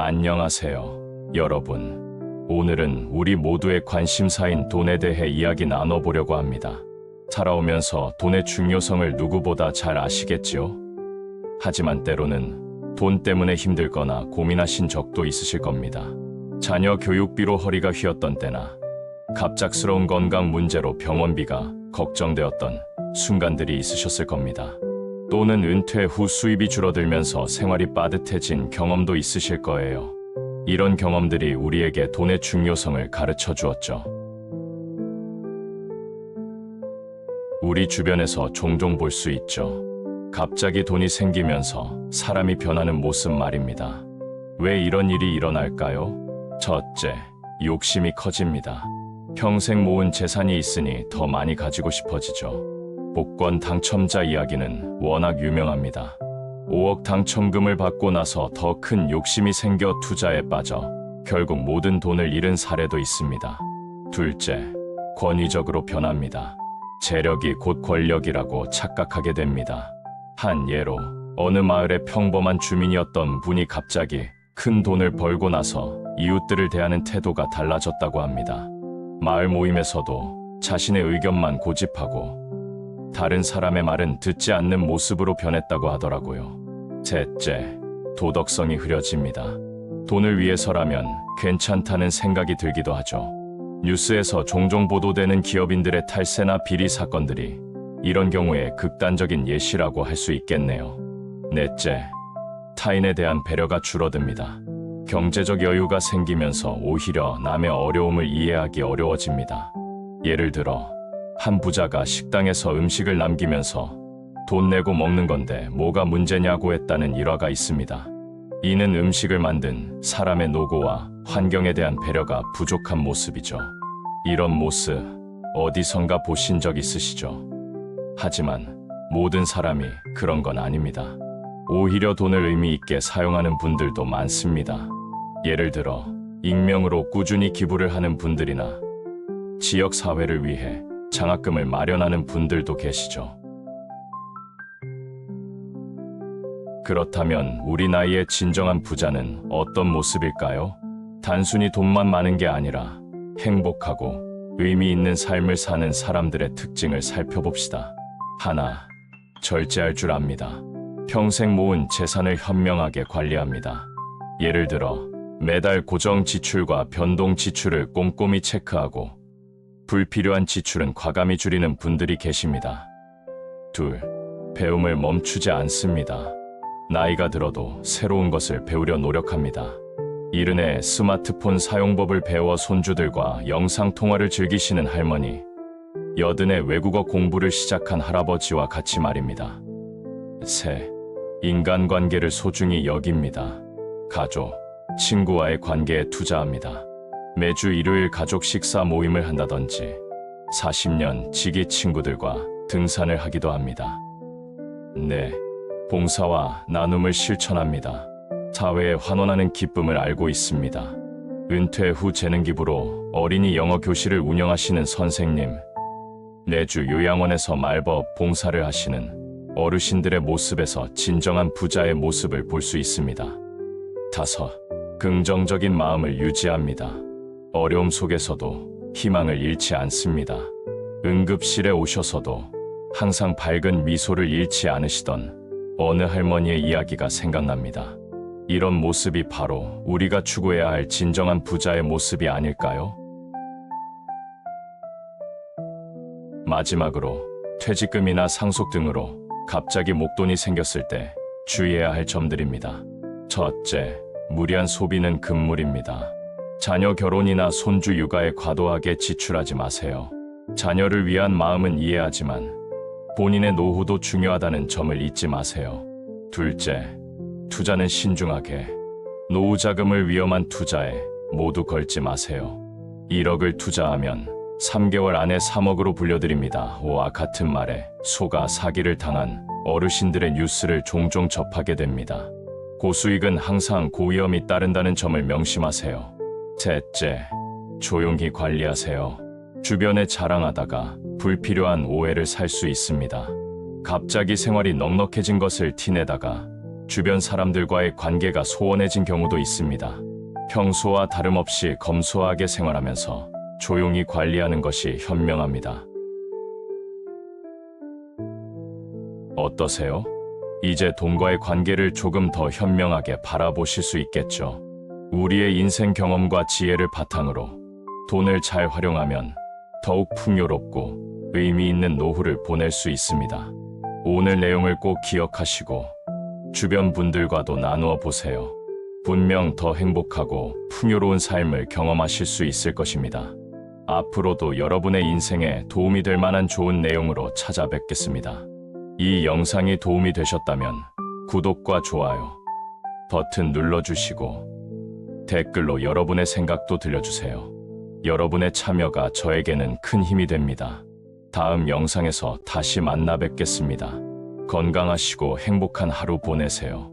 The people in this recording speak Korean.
안녕하세요, 여러분. 오늘은 우리 모두의 관심사인 돈에 대해 이야기 나눠보려고 합니다. 살아오면서 돈의 중요성을 누구보다 잘 아시겠지요? 하지만 때로는 돈 때문에 힘들거나 고민하신 적도 있으실 겁니다. 자녀 교육비로 허리가 휘었던 때나 갑작스러운 건강 문제로 병원비가 걱정되었던 순간들이 있으셨을 겁니다. 또는 은퇴 후 수입이 줄어들면서 생활이 빠듯해진 경험도 있으실 거예요. 이런 경험들이 우리에게 돈의 중요성을 가르쳐 주었죠. 우리 주변에서 종종 볼 수 있죠. 갑자기 돈이 생기면서 사람이 변하는 모습 말입니다. 왜 이런 일이 일어날까요? 첫째, 욕심이 커집니다. 평생 모은 재산이 있으니 더 많이 가지고 싶어지죠. 복권 당첨자 이야기는 워낙 유명합니다. 5억 당첨금을 받고 나서 더 큰 욕심이 생겨 투자에 빠져 결국 모든 돈을 잃은 사례도 있습니다. 둘째, 권위적으로 변합니다. 재력이 곧 권력이라고 착각하게 됩니다. 한 예로 어느 마을의 평범한 주민이었던 분이 갑자기 큰 돈을 벌고 나서 이웃들을 대하는 태도가 달라졌다고 합니다. 마을 모임에서도 자신의 의견만 고집하고 다른 사람의 말은 듣지 않는 모습으로 변했다고 하더라고요. 셋째, 도덕성이 흐려집니다. 돈을 위해서라면 괜찮다는 생각이 들기도 하죠. 뉴스에서 종종 보도되는 기업인들의 탈세나 비리 사건들이 이런 경우에 극단적인 예시라고 할 수 있겠네요. 넷째, 타인에 대한 배려가 줄어듭니다. 경제적 여유가 생기면서 오히려 남의 어려움을 이해하기 어려워집니다. 예를 들어 한 부자가 식당에서 음식을 남기면서 돈 내고 먹는 건데 뭐가 문제냐고 했다는 일화가 있습니다. 이는 음식을 만든 사람의 노고와 환경에 대한 배려가 부족한 모습이죠. 이런 모습 어디선가 보신 적 있으시죠? 하지만 모든 사람이 그런 건 아닙니다. 오히려 돈을 의미 있게 사용하는 분들도 많습니다. 예를 들어 익명으로 꾸준히 기부를 하는 분들이나 지역사회를 위해 장학금을 마련하는 분들도 계시죠. 그렇다면 우리 나이의 진정한 부자는 어떤 모습일까요? 단순히 돈만 많은 게 아니라 행복하고 의미 있는 삶을 사는 사람들의 특징을 살펴봅시다. 하나, 절제할 줄 압니다. 평생 모은 재산을 현명하게 관리합니다. 예를 들어 매달 고정 지출과 변동 지출을 꼼꼼히 체크하고 불필요한 지출은 과감히 줄이는 분들이 계십니다. 둘, 배움을 멈추지 않습니다. 나이가 들어도 새로운 것을 배우려 노력합니다. 이른해 스마트폰 사용법을 배워 손주들과 영상통화를 즐기시는 할머니, 여든의 외국어 공부를 시작한 할아버지와 같이 말입니다. 셋, 인간관계를 소중히 여깁니다. 가족, 친구와의 관계에 투자합니다. 매주 일요일 가족 식사 모임을 한다든지 40년 지기 친구들과 등산을 하기도 합니다. 네, 봉사와 나눔을 실천합니다. 사회에 환원하는 기쁨을 알고 있습니다. 은퇴 후 재능 기부로 어린이 영어 교실을 운영하시는 선생님, 내주 요양원에서 말벗 봉사를 하시는 어르신들의 모습에서 진정한 부자의 모습을 볼 수 있습니다. 다섯, 긍정적인 마음을 유지합니다. 어려움 속에서도 희망을 잃지 않습니다. 응급실에 오셔서도 항상 밝은 미소를 잃지 않으시던 어느 할머니의 이야기가 생각납니다. 이런 모습이 바로 우리가 추구해야 할 진정한 부자의 모습이 아닐까요? 마지막으로 퇴직금이나 상속 등으로 갑자기 목돈이 생겼을 때 주의해야 할 점들입니다. 첫째, 무리한 소비는 금물입니다. 자녀 결혼이나 손주 육아에 과도하게 지출하지 마세요. 자녀를 위한 마음은 이해하지만 본인의 노후도 중요하다는 점을 잊지 마세요. 둘째, 투자는 신중하게. 노후 자금을 위험한 투자에 모두 걸지 마세요. 1억을 투자하면 3개월 안에 3억으로 불려드립니다. 와 같은 말에 속아 사기를 당한 어르신들의 뉴스를 종종 접하게 됩니다. 고수익은 항상 고위험이 따른다는 점을 명심하세요. 셋째, 조용히 관리하세요. 주변에 자랑하다가 불필요한 오해를 살 수 있습니다. 갑자기 생활이 넉넉해진 것을 티내다가 주변 사람들과의 관계가 소원해진 경우도 있습니다. 평소와 다름없이 검소하게 생활하면서 조용히 관리하는 것이 현명합니다. 어떠세요? 이제 돈과의 관계를 조금 더 현명하게 바라보실 수 있겠죠. 우리의 인생 경험과 지혜를 바탕으로 돈을 잘 활용하면 더욱 풍요롭고 의미 있는 노후를 보낼 수 있습니다. 오늘 내용을 꼭 기억하시고 주변 분들과도 나누어 보세요. 분명 더 행복하고 풍요로운 삶을 경험하실 수 있을 것입니다. 앞으로도 여러분의 인생에 도움이 될 만한 좋은 내용으로 찾아뵙겠습니다. 이 영상이 도움이 되셨다면 구독과 좋아요 버튼 눌러주시고 댓글로 여러분의 생각도 들려주세요. 여러분의 참여가 저에게는 큰 힘이 됩니다. 다음 영상에서 다시 만나 뵙겠습니다. 건강하시고 행복한 하루 보내세요.